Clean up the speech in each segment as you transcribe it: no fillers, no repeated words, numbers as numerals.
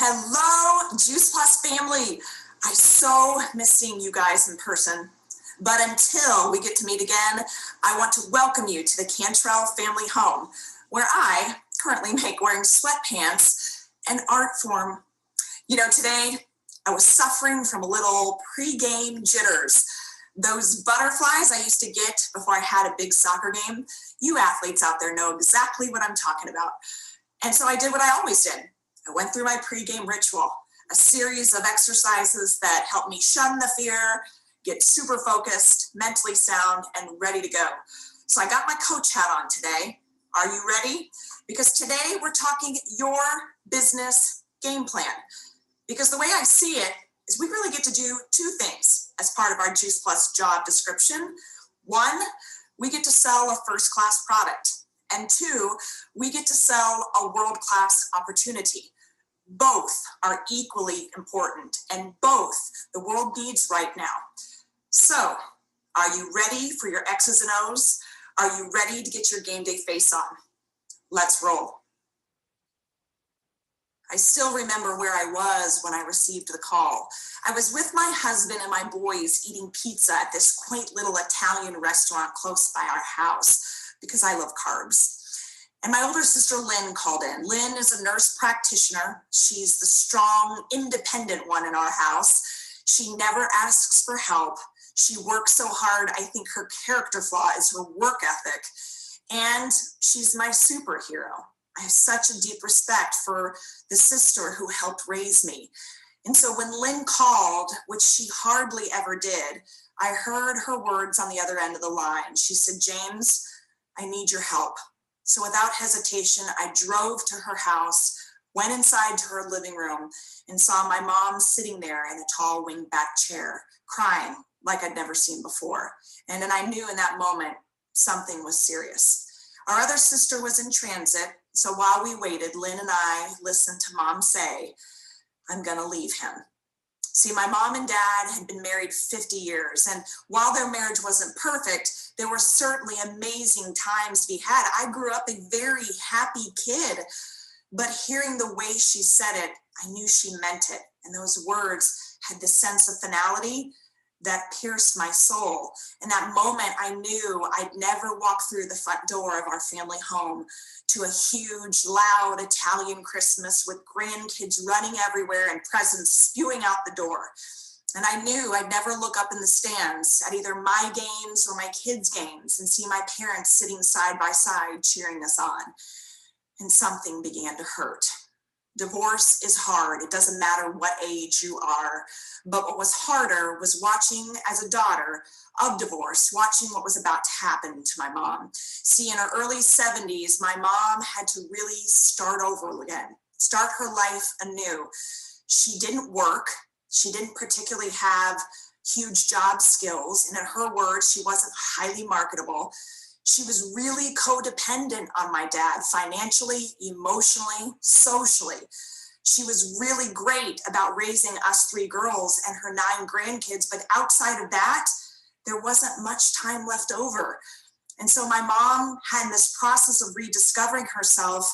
Hello, Juice Plus family. I so miss seeing you guys in person. But until we get to meet again, I want to welcome you to the Cantrell family home, where I currently make wearing sweatpants an art form. You know, today I was suffering from a little pre-game jitters. Those butterflies I used to get before I had a big soccer game. You athletes out there know exactly what I'm talking about. And so I did what I always did. I went through my pregame ritual, a series of exercises that helped me shun the fear, get super focused, mentally sound, and ready to go. So I got my coach hat on today. Are you ready? Because today we're talking your business game plan. Because the way I see it is we really get to do two things as part of our Juice Plus job description. One, we get to sell a first-class product. And two, we get to sell a world-class opportunity. Both are equally important, and both the world needs right now. So, are you ready for your X's and O's? Are you ready to get your game day face on? Let's roll. I still remember where I was when I received the call. I was with my husband and my boys eating pizza at this quaint little Italian restaurant close by our house because I love carbs. And my older sister Lynn called in. Lynn is a nurse practitioner. She's the strong, independent one in our house. She never asks for help. She works so hard, I think her character flaw is her work ethic. And she's my superhero. I have such a deep respect for the sister who helped raise me. And so when Lynn called, which she hardly ever did, I heard her words on the other end of the line. She said, "James, I need your help." So without hesitation, I drove to her house, went inside to her living room, and saw my mom sitting there in a tall wing-back chair, crying like I'd never seen before. And then I knew in that moment something was serious. Our other sister was in transit, so while we waited, Lynn and I listened to Mom say, "I'm gonna leave him." See, my mom and dad had been married 50 years, and while their marriage wasn't perfect, there were certainly amazing times to be had. I grew up a very happy kid, but hearing the way she said it, I knew she meant it. And those words had the sense of finality that pierced my soul. In that moment, I knew I'd never walk through the front door of our family home to a huge, loud Italian Christmas with grandkids running everywhere and presents spewing out the door. And I knew I'd never look up in the stands at either my games or my kids' games and see my parents sitting side by side cheering us on. And something began to hurt. Divorce is hard. It doesn't matter what age you are. But what was harder was watching as a daughter of divorce, watching what was about to happen to my mom. See, in her early 70s, my mom had to really start over again, start her life anew. She didn't work. She didn't particularly have huge job skills. And in her words, she wasn't highly marketable. She was really codependent on my dad, financially, emotionally, socially. She was really great about raising us 3 girls and her 9 grandkids, but outside of that, there wasn't much time left over. And so my mom had this process of rediscovering herself.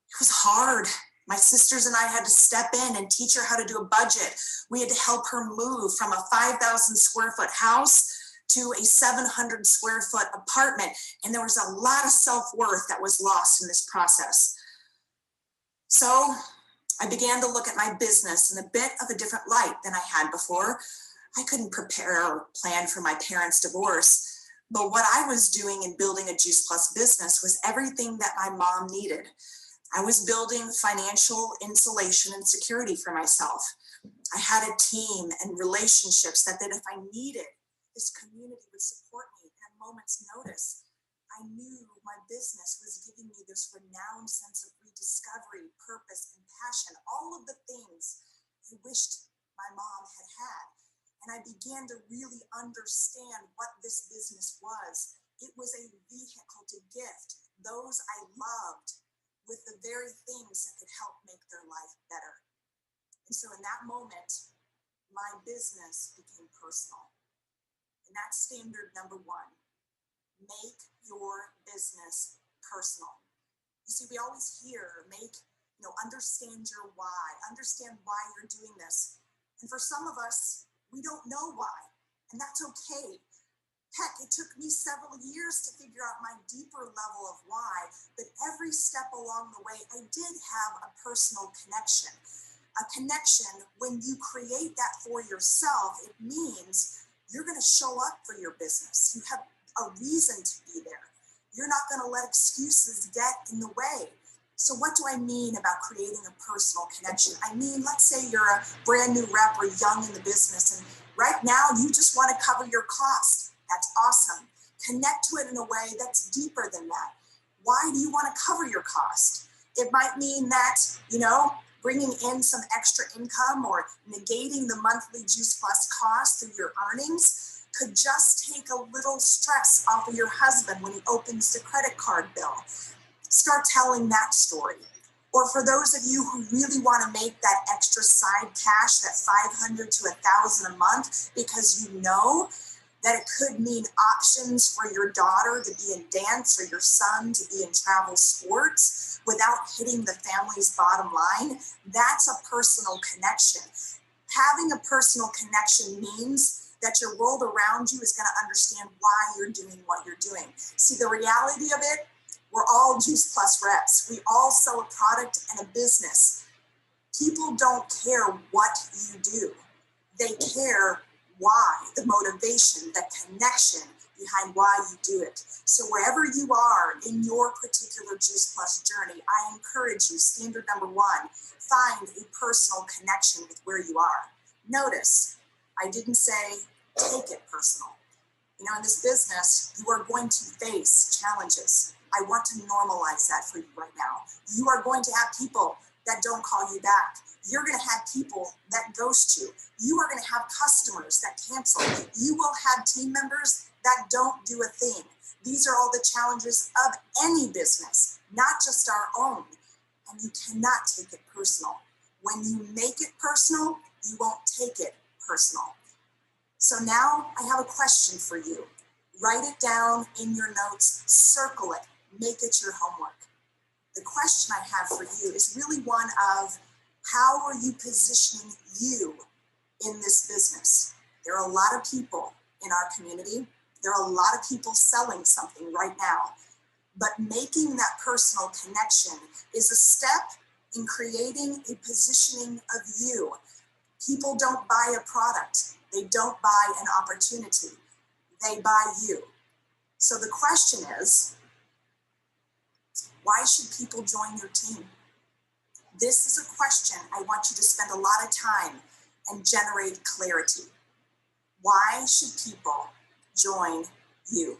It was hard. My sisters and I had to step in and teach her how to do a budget. We had to help her move from a 5,000 square foot house to a 700 square foot apartment. And there was a lot of self-worth that was lost in this process. So I began to look at my business in a bit of a different light than I had before. I couldn't prepare or plan for my parents' divorce, but what I was doing in building a Juice Plus business was everything that my mom needed. I was building financial insulation and security for myself. I had a team and relationships that if I needed, this community would support me at a moment's notice. I knew my business was giving me this renowned sense of rediscovery, purpose, and passion, all of the things I wished my mom had had. And I began to really understand what this business was. It was a vehicle to gift those I loved with the very things that could help make their life better. And so in that moment, my business became personal. And that's standard number 1. Make your business personal. You see, we always hear make Understand your why, understand why you're doing this. And for some of us, we don't know why, and that's okay. Heck, it took me several years to figure out my deeper level of why, but every step along the way, I did have a personal connection. A connection, when you create that for yourself, it means you're going to show up for your business. You have a reason to be there. You're not going to let excuses get in the way. So what do I mean about creating a personal connection? I mean, let's say you're a brand new rep or young in the business, and right now you just want to cover your cost. That's awesome. Connect to it in a way that's deeper than that. Why do you want to cover your cost? It might mean that, bringing in some extra income or negating the monthly Juice Plus cost through your earnings could just take a little stress off of your husband when he opens the credit card bill. Start telling that story. Or for those of you who really want to make that extra side cash, that $500 to $1,000 a month, because you know that it could mean options for your daughter to be in dance or your son to be in travel sports without hitting the family's bottom line, that's a personal connection. Having a personal connection means that your world around you is going to understand why you're doing what you're doing. See, the reality of it, we're all Juice Plus reps. We all sell a product and a business. People don't care what you do. They care why, the motivation, the connection behind why you do it. So wherever you are in your particular Juice Plus journey, I encourage you, standard number one, find a personal connection with where you are. Notice, I didn't say take it personal. In this business, you are going to face challenges. I want to normalize that for you right now. You are going to have people that don't call you back. You're going to have people that ghost you. You are going to have customers that cancel. You will have team members that don't do a thing. These are all the challenges of any business, not just our own. And you cannot take it personal. When you make it personal, you won't take it personal. So now I have a question for you. Write it down in your notes, circle it, make it your homework. The question I have for you is really one of, how are you positioning you in this business? There are a lot of people in our community. There are a lot of people selling something right now, but making that personal connection is a step in creating a positioning of you. People don't buy a product. They don't buy an opportunity. They buy you. So the question is, why should people join your team? This is a question I want you to spend a lot of time and generate clarity. Why should people join you?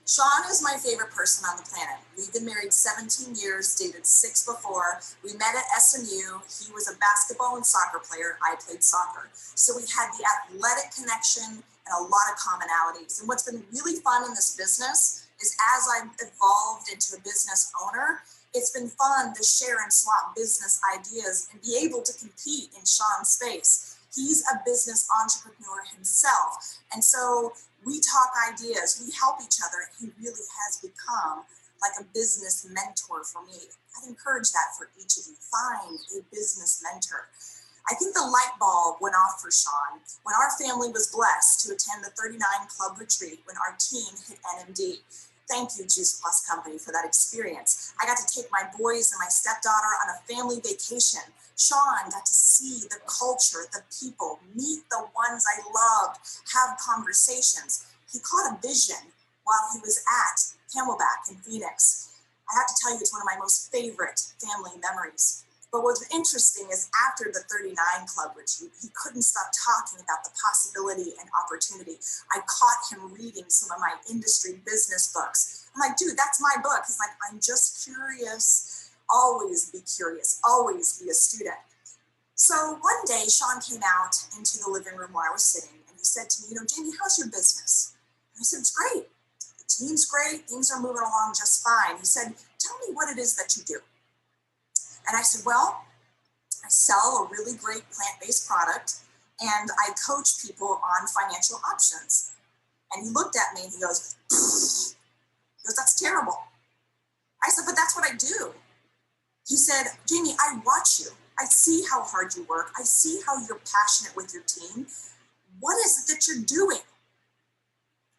Sean is my favorite person on the planet. We've been married 17 years, dated 6 before. We met at SMU. He was a basketball and soccer player. I played soccer. So we had the athletic connection and a lot of commonalities. And what's been really fun in this business is as I've evolved into a business owner, it's been fun to share and swap business ideas and be able to compete in Sean's space. He's a business entrepreneur himself. And so we talk ideas, we help each other. He really has become like a business mentor for me. I'd encourage that for each of you. Find a business mentor. I think the light bulb went off for Sean when our family was blessed to attend the 39 Club retreat when our team hit NMD. Thank you, Juice Plus Company, for that experience. I got to take my boys and my stepdaughter on a family vacation. Sean got to see the culture, the people, meet the ones I loved, have conversations. He caught a vision while he was at Camelback in Phoenix. I have to tell you, it's one of my most favorite family memories. But what's interesting is after the 39 Club retreat, he couldn't stop talking about the possibility and opportunity. I caught him reading some of my industry business books. I'm like, dude, that's my book. He's like, I'm just curious. Always be curious. Always be a student. So one day, Sean came out into the living room where I was sitting, and he said to me, Jamie, how's your business? And I said, it's great. The team's great. Things are moving along just fine. He said, tell me what it is that you do. And I said, well, I sell a really great plant-based product and I coach people on financial options. And he looked at me and he goes, He goes, that's terrible. I said, but that's what I do. He said, Jamie, I watch you. I see how hard you work. I see how you're passionate with your team. What is it that you're doing?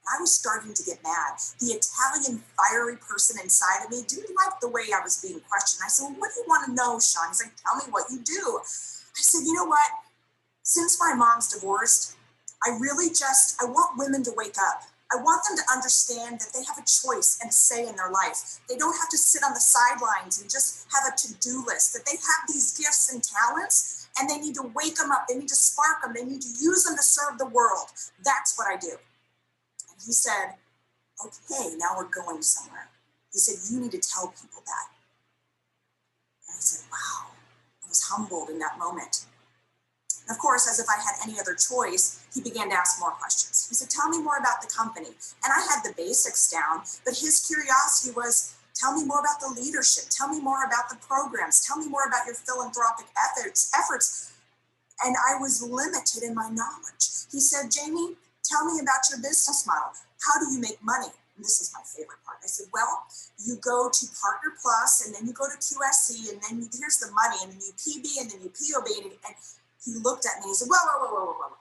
I was starting to get mad. The Italian fiery person inside of me didn't like the way I was being questioned. I said, well, what do you want to know, Sean? He's like, tell me what you do. I said, you know what? Since my mom's divorced, I want women to wake up. I want them to understand that they have a choice and a say in their life. They don't have to sit on the sidelines and just have a to-do list, that they have these gifts and talents and they need to wake them up. They need to spark them. They need to use them to serve the world. That's what I do. And he said, okay, now we're going somewhere. He said, you need to tell people that. And I said, wow, I was humbled in that moment. And of course, as if I had any other choice, he began to ask more questions. He said, tell me more about the company. And I had the basics down, but his curiosity was, tell me more about the leadership. Tell me more about the programs. Tell me more about your philanthropic efforts. And I was limited in my knowledge. He said, Jamie, tell me about your business model. How do you make money? And this is my favorite part. I said, well, you go to Partner Plus, and then you go to QSC, and then here's the money, and then you PB, and then you POB, and he looked at me and he said, whoa.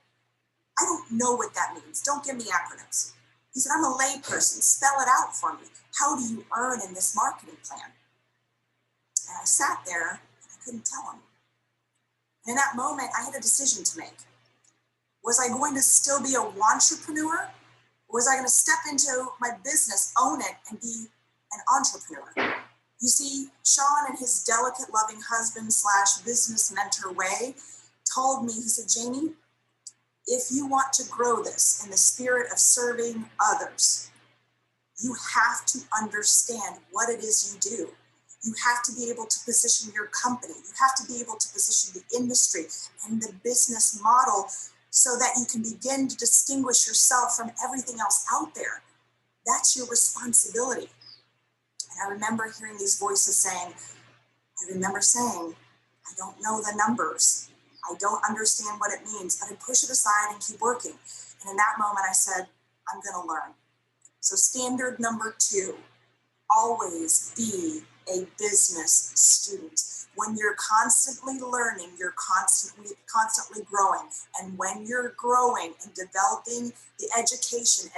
I don't know what that means. Don't give me acronyms. He said, I'm a lay person. Spell it out for me. How do you earn in this marketing plan? And I sat there and I couldn't tell him. And in that moment, I had a decision to make. Was I going to still be a wantrepreneur? Or was I going to step into my business, own it, and be an entrepreneur? You see, Sean, in his delicate, loving husband / business mentor way, told me, he said, Jamie, if you want to grow this in the spirit of serving others, you have to understand what it is you do. You have to be able to position your company. You have to be able to position the industry and the business model so that you can begin to distinguish yourself from everything else out there. That's your responsibility. And I remember hearing these voices saying, I don't know the numbers. I don't understand what it means, but I push it aside and keep working. And in that moment, I said, I'm going to learn. So standard number 2, always be a business student. When you're constantly learning, you're constantly growing. And when you're growing and developing the education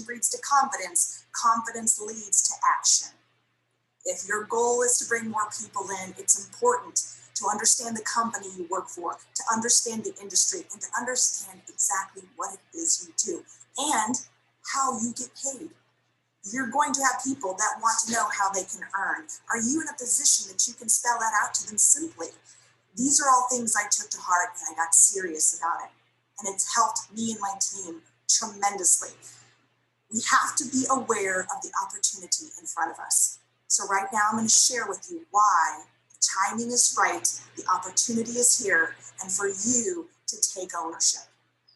breeds to confidence, confidence leads to action. If your goal is to bring more people in, it's important to understand the company you work for, to understand the industry, and to understand exactly what it is you do and how you get paid. You're going to have people that want to know how they can earn. Are you in a position that you can spell that out to them simply? These are all things I took to heart and I got serious about it. And it's helped me and my team tremendously. We have to be aware of the opportunity in front of us. So right now I'm going to share with you why the timing is right, the opportunity is here, and for you to take ownership.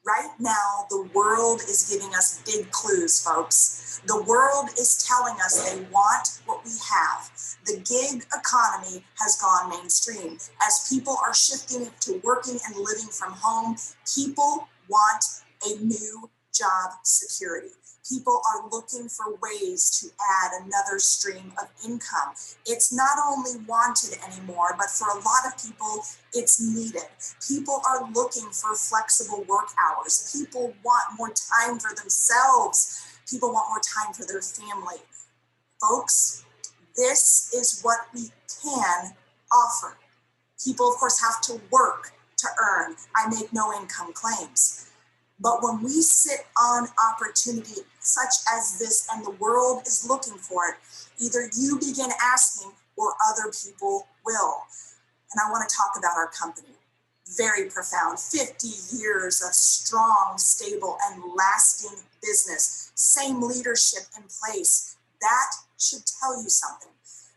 Right now, the world is giving us big clues, folks. The world is telling us they want what we have. The gig economy has gone mainstream. As people are shifting to working and living from home, people want a new job security. People are looking for ways to add another stream of income. It's not only wanted anymore, but for a lot of people, it's needed. People are looking for flexible work hours. People want more time for themselves. People want more time for their family. Folks, this is what we can offer. People, of course, have to work to earn. I make no income claims. But when we sit on opportunity such as this and the world is looking for it, either you begin asking or other people will. And I want to talk about our company. Very profound. 50 years of strong, stable, and lasting business. Same leadership in place. That should tell you something.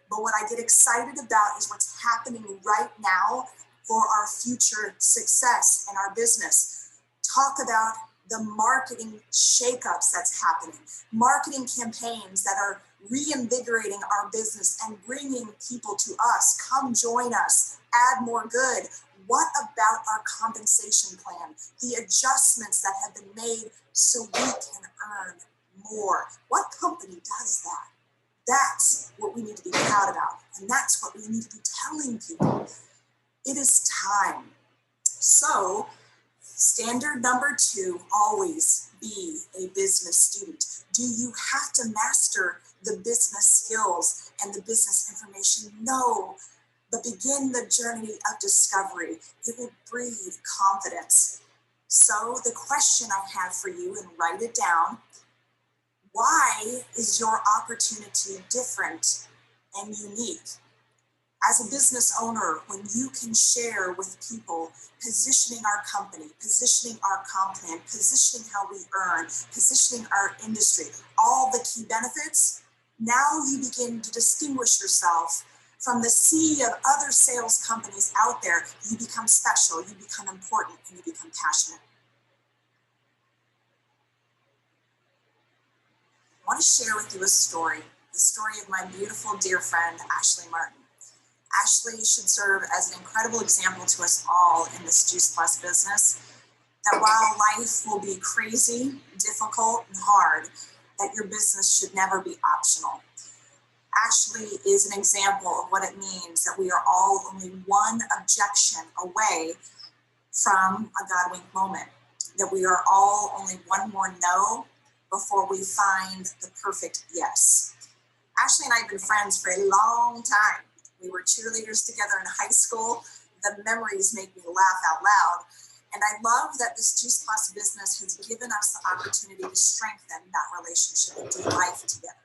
But what I get excited about is what's happening right now for our future success in our business. Talk about the marketing shakeups that's happening, marketing campaigns that are reinvigorating our business and bringing people to us. Come join us, add more good. What about our compensation plan? The adjustments that have been made so we can earn more. What company does that? That's what we need to be proud about. And that's what we need to be telling people. It is time. So, standard number 2, always be a business student. Do you have to master the business skills and the business information? No, but begin the journey of discovery. It will breed confidence. So the question I have for you, and write it down, why is your opportunity different and unique? As a business owner, when you can share with people positioning our company, positioning our comp plan, positioning how we earn, positioning our industry, all the key benefits, now you begin to distinguish yourself from the sea of other sales companies out there. You become special, you become important, and you become passionate. I want to share with you a story, the story of my beautiful dear friend, Ashley Martin. Ashley should serve as an incredible example to us all in this Juice Plus business, that while life will be crazy, difficult, and hard, that your business should never be optional. Ashley is an example of what it means that we are all only one objection away from a God wink moment, that we are all only one more no before we find the perfect yes. Ashley and I have been friends for a long time. We were cheerleaders together in high school. The memories make me laugh out loud. And I love that this Juice Plus business has given us the opportunity to strengthen that relationship and do life together.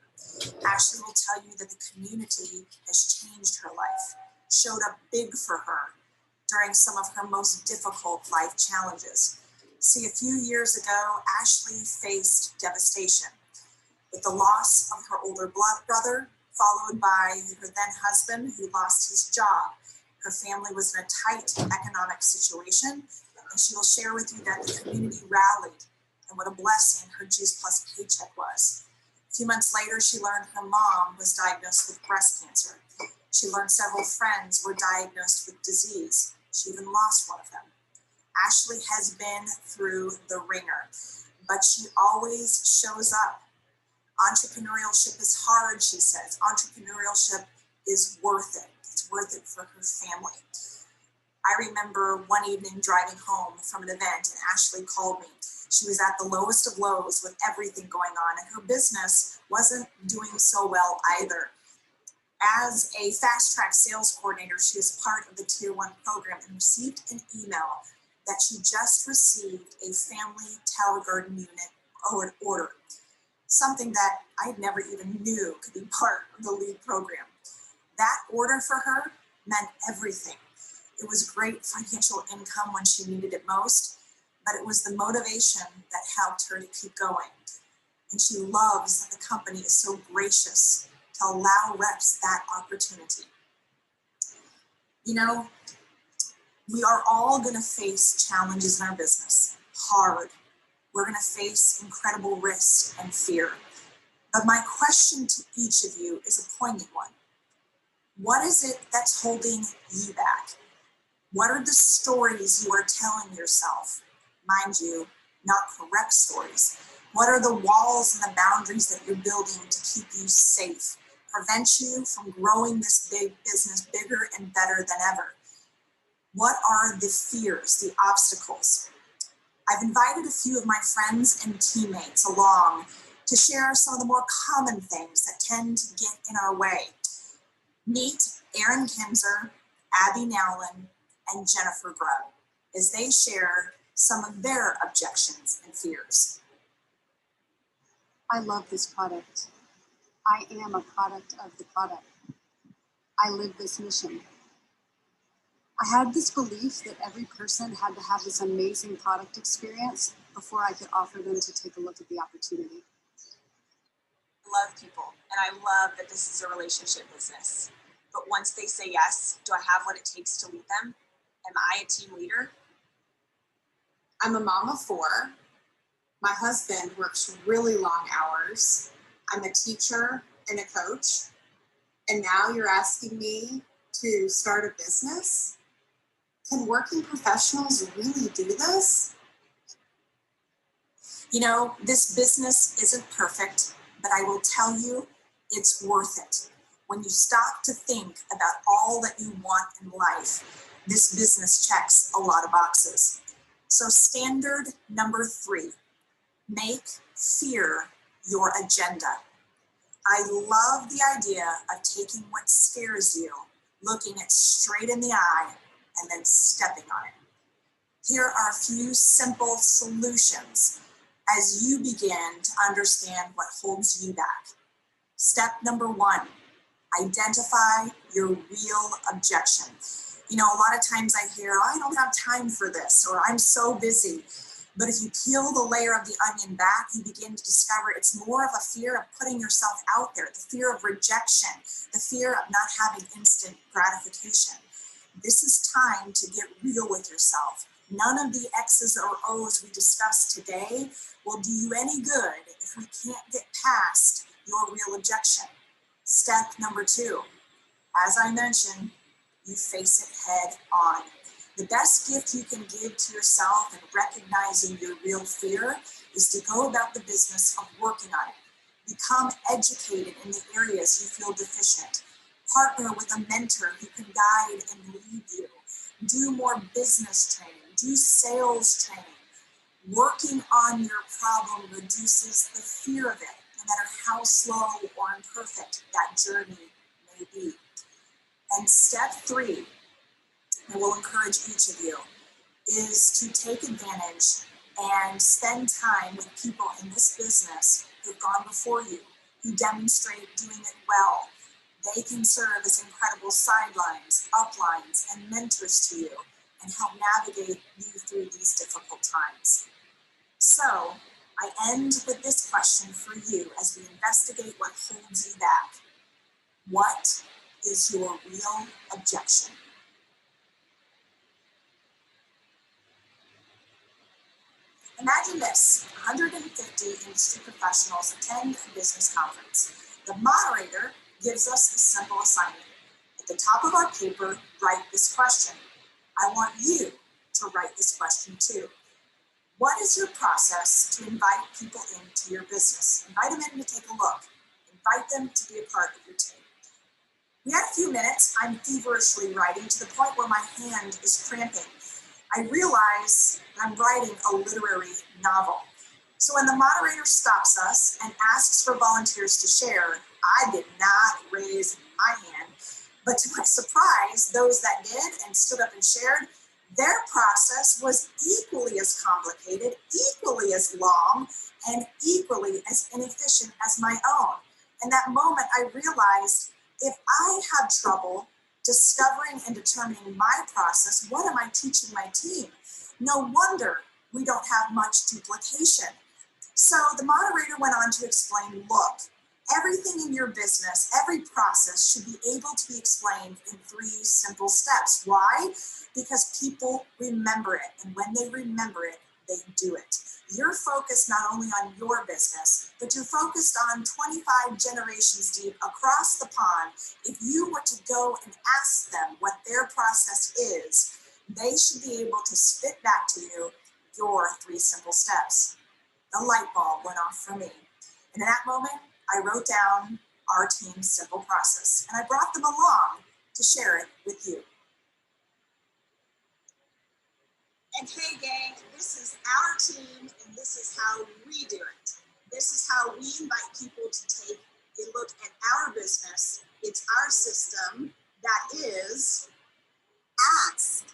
Ashley will tell you that the community has changed her life, showed up big for her during some of her most difficult life challenges. See, a few years ago, Ashley faced devastation with the loss of her older brother, followed by her then husband who lost his job. Her family was in a tight economic situation, and she will share with you that the community rallied and what a blessing her Juice Plus paycheck was. A few months later, she learned her mom was diagnosed with breast cancer. She learned several friends were diagnosed with disease. She even lost one of them. Ashley has been through the ringer, but she always shows up. Entrepreneurship is hard, she says. Entrepreneurship is worth it. It's worth it for her family. I remember one evening driving home from an event, and Ashley called me. She was at the lowest of lows with everything going on, and her business wasn't doing so well either. As a fast-track sales coordinator, she is part of the Tier 1 program and received an email that she just received a family tower garden unit order. Something that I never even knew could be part of the LEAD program. That order for her meant everything. It was great financial income when she needed it most, but it was the motivation that helped her to keep going. And she loves that the company is so gracious to allow reps that opportunity. You know, we are all going to face challenges in our business, hard. We're going to face incredible risk and fear. But my question to each of you is a poignant one. What is it that's holding you back? What are the stories you are telling yourself? Mind you, not correct stories. What are the walls and the boundaries that you're building to keep you safe, prevent you from growing this big business bigger and better than ever? What are the fears, the obstacles? I've invited a few of my friends and teammates along to share some of the more common things that tend to get in our way. Meet Erin Kinzer, Abby Nowlin, and Jennifer Grubb as they share some of their objections and fears. I love this product. I am a product of the product. I live this mission. I had this belief that every person had to have this amazing product experience before I could offer them to take a look at the opportunity. I love people, and I love that this is a relationship business. But once they say yes, do I have what it takes to lead them? Am I a team leader? I'm a mom of 4. My husband works really long hours. I'm a teacher and a coach. And now you're asking me to start a business? Can working professionals really do this? You know, this business isn't perfect, but I will tell you It's worth it. When you stop to think about all that you want in life, this business checks a lot of boxes. So standard number 3, make fear your agenda. I love the idea of taking what scares you, looking it straight in the eye, and then stepping on it. Here are a few simple solutions as you begin to understand what holds you back. Step number 1, identify your real objection. You know, a lot of times I hear, I don't have time for this, or I'm so busy. But if you peel the layer of the onion back, you begin to discover it's more of a fear of putting yourself out there, the fear of rejection, the fear of not having instant gratification. This is time to get real with yourself. None of the X's or O's we discussed today will do you any good if we can't get past your real objection. Step number 2, as I mentioned, you face it head on. The best gift you can give to yourself in recognizing your real fear is to go about the business of working on it. Become educated in the areas you feel deficient. Partner with a mentor who can guide and lead you. Do more business training. Do sales training. Working on your problem reduces the fear of it, no matter how slow or imperfect that journey may be. And step 3, I will encourage each of you, is to take advantage and spend time with people in this business who've gone before you, who demonstrate doing it well. They can serve as incredible sidelines, uplines, and mentors to you and help navigate you through these difficult times. So I end with this question for you as we investigate what holds you back. What is your real objection? Imagine this, 150 industry professionals attend a business conference. The moderator gives us a simple assignment. At the top of our paper, write this question. I want you to write this question too. What is your process to invite people into your business? Invite them in to take a look. Invite them to be a part of your team. We had a few minutes. I'm feverishly writing to the point where my hand is cramping. I realize I'm writing a literary novel. So when the moderator stops us and asks for volunteers to share, I did not raise my hand. But to my surprise, those that did and stood up and shared, their process was equally as complicated, equally as long, and equally as inefficient as my own. In that moment, I realized if I have trouble discovering and determining my process, what am I teaching my team? No wonder we don't have much duplication. So the moderator went on to explain, look, everything in your business, every process should be able to be explained in 3 simple steps. Why? Because people remember it, and when they remember it, they do it. You're focused not only on your business, but you're focused on 25 generations deep across the pond. If you were to go and ask them what their process is, they should be able to spit back to you your 3 simple steps. The light bulb went off for me. And in that moment, I wrote down our team's simple process, and I brought them along to share it with you. And hey gang, this is our team and this is how we do it. This is how we invite people to take a look at our business. It's our system that is ask,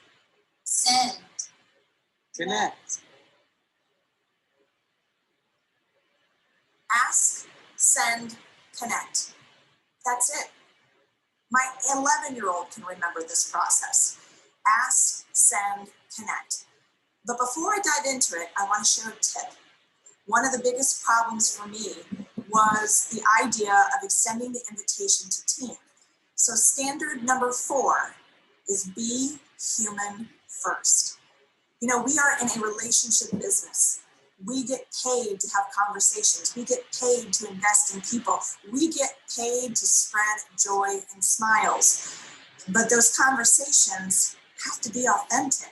send, connect. Ask, send, connect. That's it. My 11-year-old can remember this process. Ask, send, connect. But before I dive into it, I want to share a tip. One of the biggest problems for me was the idea of extending the invitation to team. So standard number 4 is be human first. You know, we are in a relationship business. We get paid to have conversations. We get paid to invest in people. We get paid to spread joy and smiles. But those conversations have to be authentic.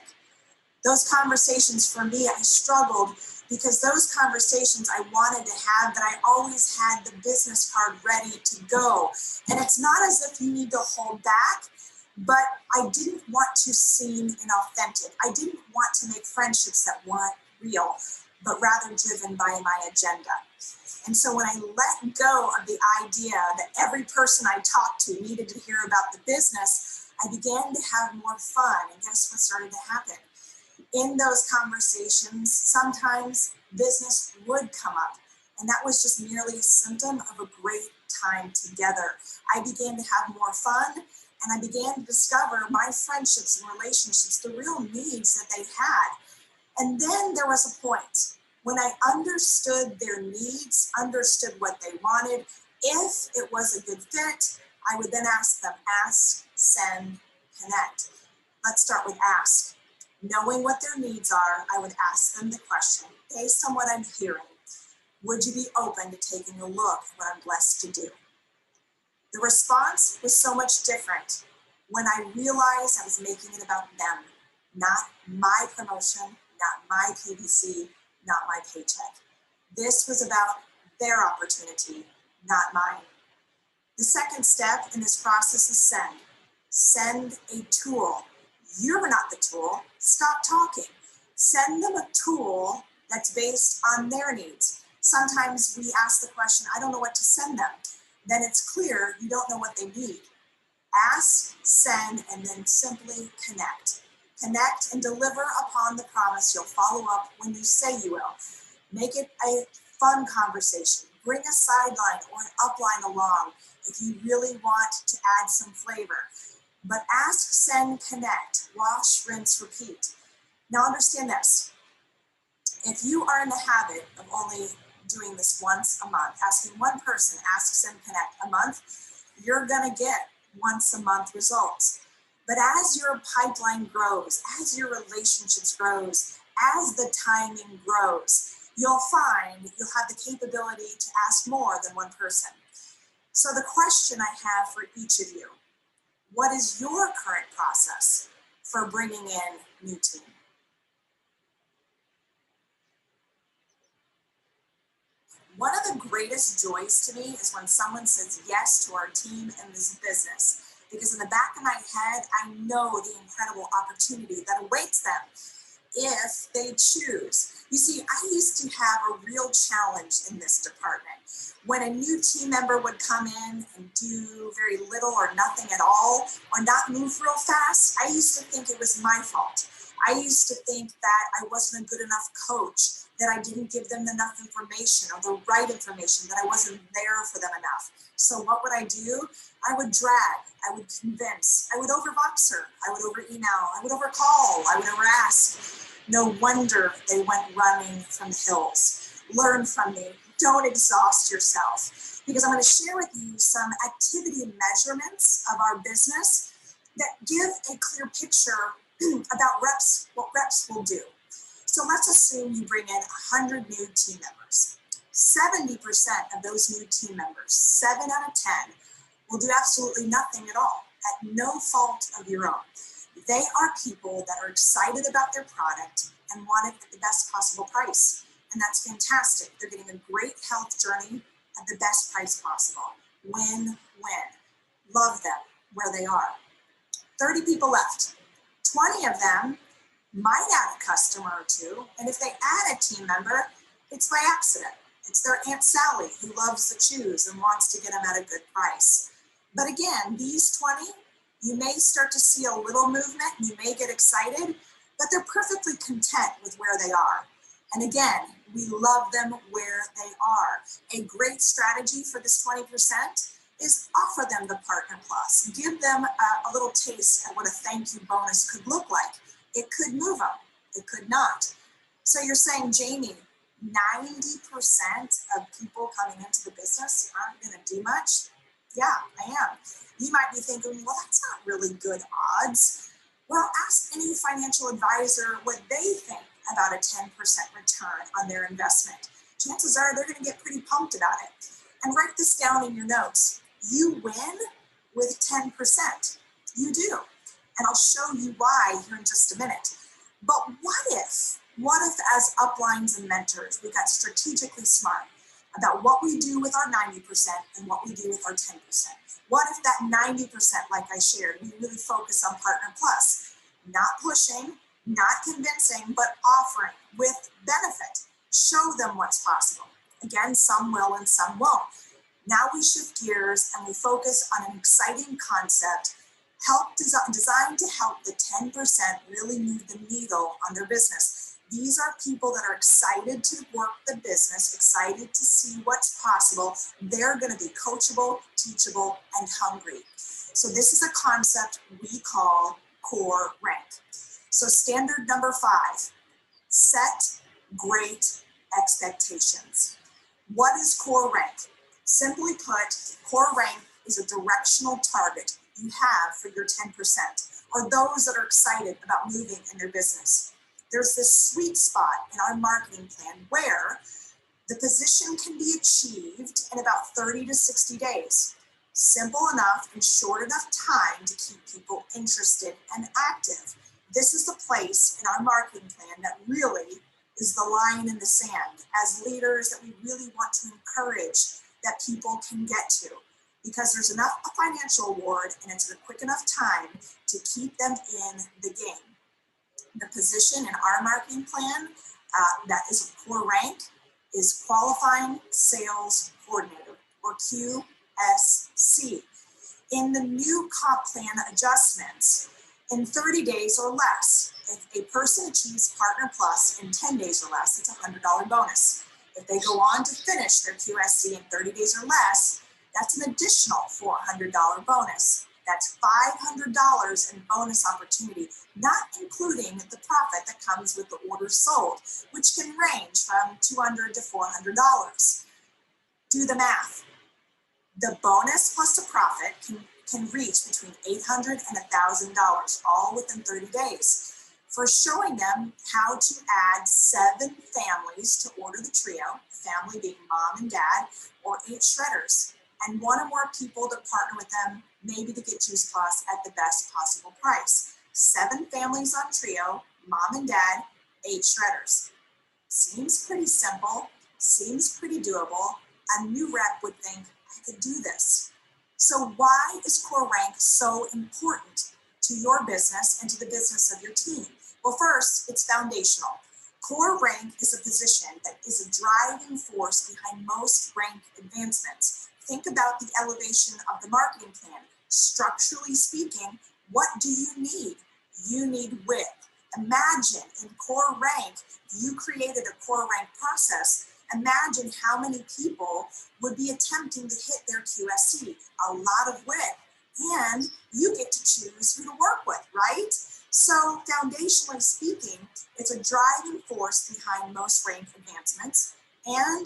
Those conversations for me, I struggled because those conversations I wanted to have, that I always had the business card ready to go. And it's not as if you need to hold back, but I didn't want to seem inauthentic. I didn't want to make friendships that weren't real, but rather driven by my agenda. And so when I let go of the idea that every person I talked to needed to hear about the business, I began to have more fun. And guess what started to happen? In those conversations, sometimes business would come up. And that was just merely a symptom of a great time together. I began to have more fun, and I began to discover my friendships and relationships, the real needs that they had. And then there was a point when I understood their needs, understood what they wanted. If it was a good fit, I would then ask them, ask, send, connect. Let's start with ask. Knowing what their needs are, I would ask them the question, based on what I'm hearing, would you be open to taking a look at what I'm blessed to do? The response was so much different when I realized I was making it about them, not my promotion, not my PVC, not my paycheck. This was about their opportunity, not mine. The second step in this process is send. Send a tool. You're not the tool. Stop talking. Send them a tool that's based on their needs. Sometimes we ask the question, I don't know what to send them. Then it's clear you don't know what they need. Ask, send, and then simply connect. Connect and deliver upon the promise you'll follow up when you say you will. Make it a fun conversation. Bring a sideline or an upline along if you really want to add some flavor. But ask, send, connect, wash, rinse, repeat. Now understand this. If you are in the habit of only doing this once a month, asking one person, ask, send, connect a month, you're gonna get once a month results. But as your pipeline grows, as your relationships grows, as the timing grows, you'll find you'll have the capability to ask more than one person. So the question I have for each of you, what is your current process for bringing in new team? One of the greatest joys to me is when someone says yes to our team and this business, because in the back of my head, I know the incredible opportunity that awaits them if they choose. You see, I used to have a real challenge in this department. When a new team member would come in and do very little or nothing at all, or not move real fast, I used to think it was my fault. I used to think that I wasn't a good enough coach, that I didn't give them enough information or the right information, that I wasn't there for them enough. So what would I do? I would drag, I would convince, I would overvoxer, I would over email, I would overcall, I would over ask. No wonder they went running from the hills. Learn from me. Don't exhaust yourself, because I'm going to share with you some activity measurements of our business that give a clear picture about reps, what reps will do. So let's assume you bring in 100 new team members. 70% of those new team members, 7 out of 10, will do absolutely nothing at all, at no fault of your own. They are people that are excited about their product and want it at the best possible price. And that's fantastic. They're getting a great health journey at the best price possible. Win-win. Love them where they are. 30 people left. 20 of them might add a customer or two. And if they add a team member, it's by accident. It's their Aunt Sally who loves the shoes and wants to get them at a good price. But again, these 20, you may start to see a little movement. You may get excited, but they're perfectly content with where they are. And again, we love them where they are. A great strategy for this 20% is offer them the Partner Plus. Give them a little taste at what a thank you bonus could look like. It could move them, it could not. So you're saying, Jamie, 90% of people coming into the business aren't gonna do much? Yeah, I am. You might be thinking, well, that's not really good odds. Well, ask any financial advisor what they think about a 10% return on their investment. Chances are they're gonna get pretty pumped about it. And write this down in your notes. You win with 10%. You do. And I'll show you why here in just a minute. But what if What if as uplines and mentors, we got strategically smart about what we do with our 90% and what we do with our 10%? What if that 90%, like I shared, we really focus on Partner Plus, not pushing, not convincing, but offering with benefit. Show them what's possible. Again, some will and some won't. Now we shift gears and we focus on an exciting concept, designed to help the 10% really move the needle on their business. These are people that are excited to work the business, excited to see what's possible. They're going to be coachable, teachable, and hungry. So this is a concept we call core rank. So standard number 5, set great expectations. What is core rank? Simply put, core rank is a directional target you have for your 10%, or those that are excited about moving in their business. There's this sweet spot in our marketing plan where the position can be achieved in about 30 to 60 days. Simple enough and short enough time to keep people interested and active. This is the place in our marketing plan that really is the line in the sand as leaders that we really want to encourage that people can get to, because there's enough financial reward and it's a quick enough time to keep them in the game. The position in our marketing plan that is a core rank is Qualifying Sales Coordinator, or QSC. In the new comp plan adjustments, in 30 days or less, if a person achieves Partner Plus in 10 days or less, it's a $100 bonus. If they go on to finish their QSC in 30 days or less, that's an additional $400 bonus. That's $500 in bonus opportunity, not including the profit that comes with the orders sold, which can range from $200 to $400. Do the math. The bonus plus the profit can reach between $800 and $1,000, all within 30 days. For showing them how to add 7 families to order the trio, family being mom and dad, or 8 shredders, and 1 or more people to partner with them, maybe to get Juice Plus at the best possible price. 7 families on trio, mom and dad, 8 shredders. Seems pretty simple, seems pretty doable. A new rep would think, I could do this. So why is core rank so important to your business and to the business of your team? Well, first, it's foundational. Core rank is a position that is a driving force behind most rank advancements. Think about the elevation of the marketing plan. Structurally speaking, what do you need? You need width. Imagine in core rank, you created a core rank process. Imagine how many people would be attempting to hit their QSC. A lot of width. And you get to choose who to work with, right? So foundationally speaking, it's a driving force behind most rank advancements. And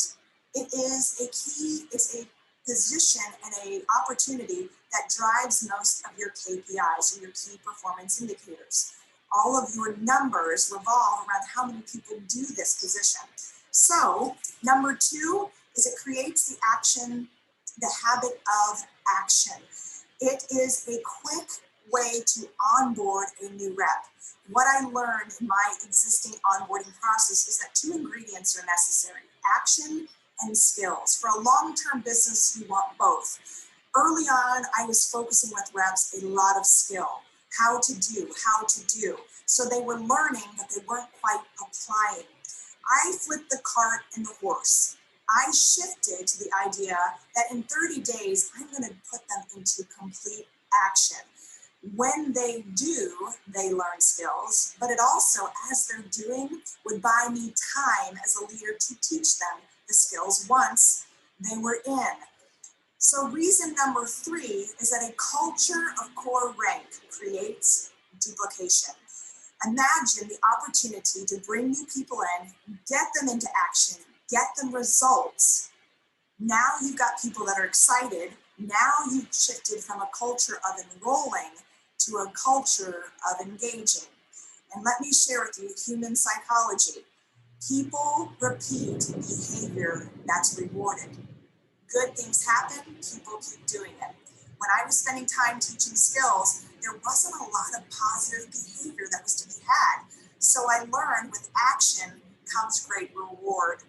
it is it's a position and an opportunity that drives most of your KPIs, or your key performance indicators. All of your numbers revolve around how many people do this position. So number 2 is it creates the habit of action. It is a quick way to onboard a new rep. What I learned in my existing onboarding process is that 2 ingredients are necessary: action and skills. For a long-term business, you want both. Early on, I was focusing with reps a lot of skill, how to do. So they were learning, but they weren't quite applying. I flipped the cart and the horse. I shifted to the idea that in 30 days, I'm going to put them into complete action. When they do, they learn skills, but it also, as they're doing, would buy me time as a leader to teach them the skills once they were in. So reason number 3 is that a culture of core rank creates duplication. Imagine the opportunity to bring new people in, get them into action, get them results. Now you've got people that are excited. Now you've shifted from a culture of enrolling to a culture of engaging. And let me share with you human psychology. People repeat behavior that's rewarded. Good things happen, people keep doing it. When I was spending time teaching skills, there wasn't a lot of positive behavior that was to be had. So I learned with action comes great reward.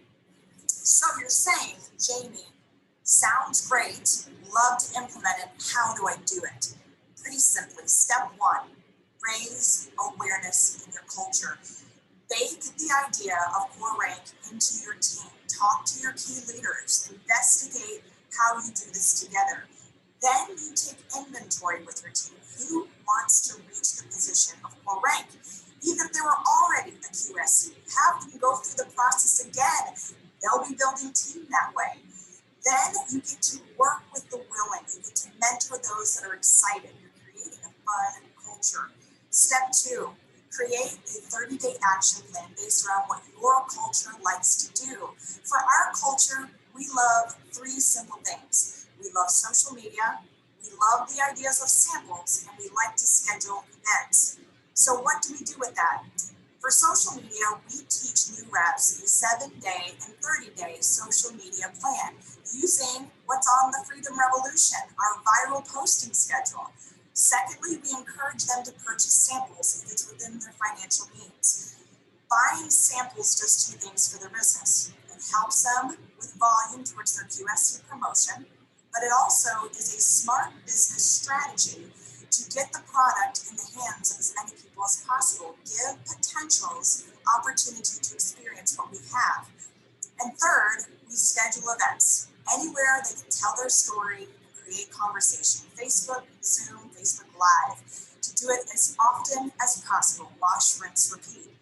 So you're saying, Jamie, sounds great, love to implement it, how do I do it? Pretty simply, step one, raise awareness in your culture. Bake the idea of core rank into your team. Talk to your key leaders. Investigate how you do this together. Then you take inventory with your team. Who wants to reach the position of core rank? Even if they were already a QSC, have them go through the process again. They'll be building team that way. Then you get to work with the willing. You get to mentor those that are excited. You're creating a fun culture. Step two, create a 30-day action plan based around what your culture likes to do. For our culture, we love three simple things. We love social media, we love the ideas of samples, and we like to schedule events. So what do we do with that? For social media, we teach new reps a 7-day and 30-day social media plan using what's on the Freedom Revolution, our viral posting schedule. Secondly, we encourage them to purchase samples if it's within their financial means. Buying samples does two things for their business. It helps them with volume towards their QSC promotion, but it also is a smart business strategy to get the product in the hands of as many people as possible. Give potentials opportunity to experience what we have. And third, we schedule events. Anywhere they can tell their story, create conversation. Facebook, Zoom, Facebook Live. To do it as often as possible. Wash, rinse, repeat.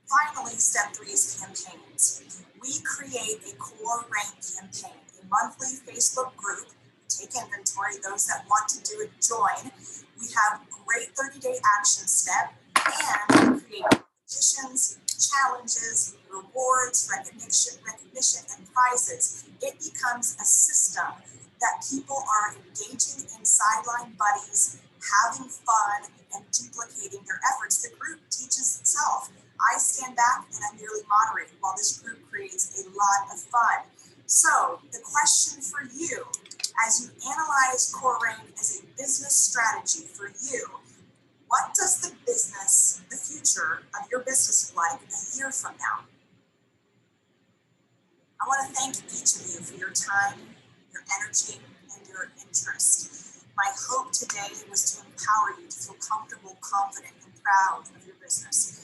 Finally, step three is campaigns. We create a core rank campaign, a monthly Facebook group. Take inventory. Those that want to do it, join. We have great 30-day action step, and we create competitions, challenges, rewards, recognition, and prizes. It becomes a system that people are engaging in sideline buddies, having fun, and duplicating their efforts. The group teaches itself. I stand back and I merely moderate while this group creates a lot of fun. So the question for you, as you analyze core rank as a business strategy for you, what does the future of your business look like a year from now? I want to thank each of you for your time, your energy, and your interest. My hope today was to empower you to feel comfortable, confident, and proud of your business,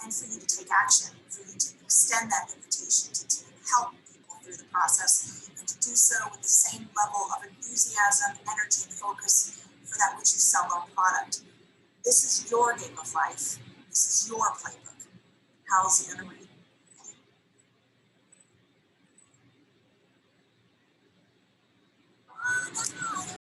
and for you to take action, for you to extend that invitation to help people through the process, and to do so with the same level of enthusiasm, energy, and focus for that which you sell or product. This is your game of life. This is your playbook. How's it going to read?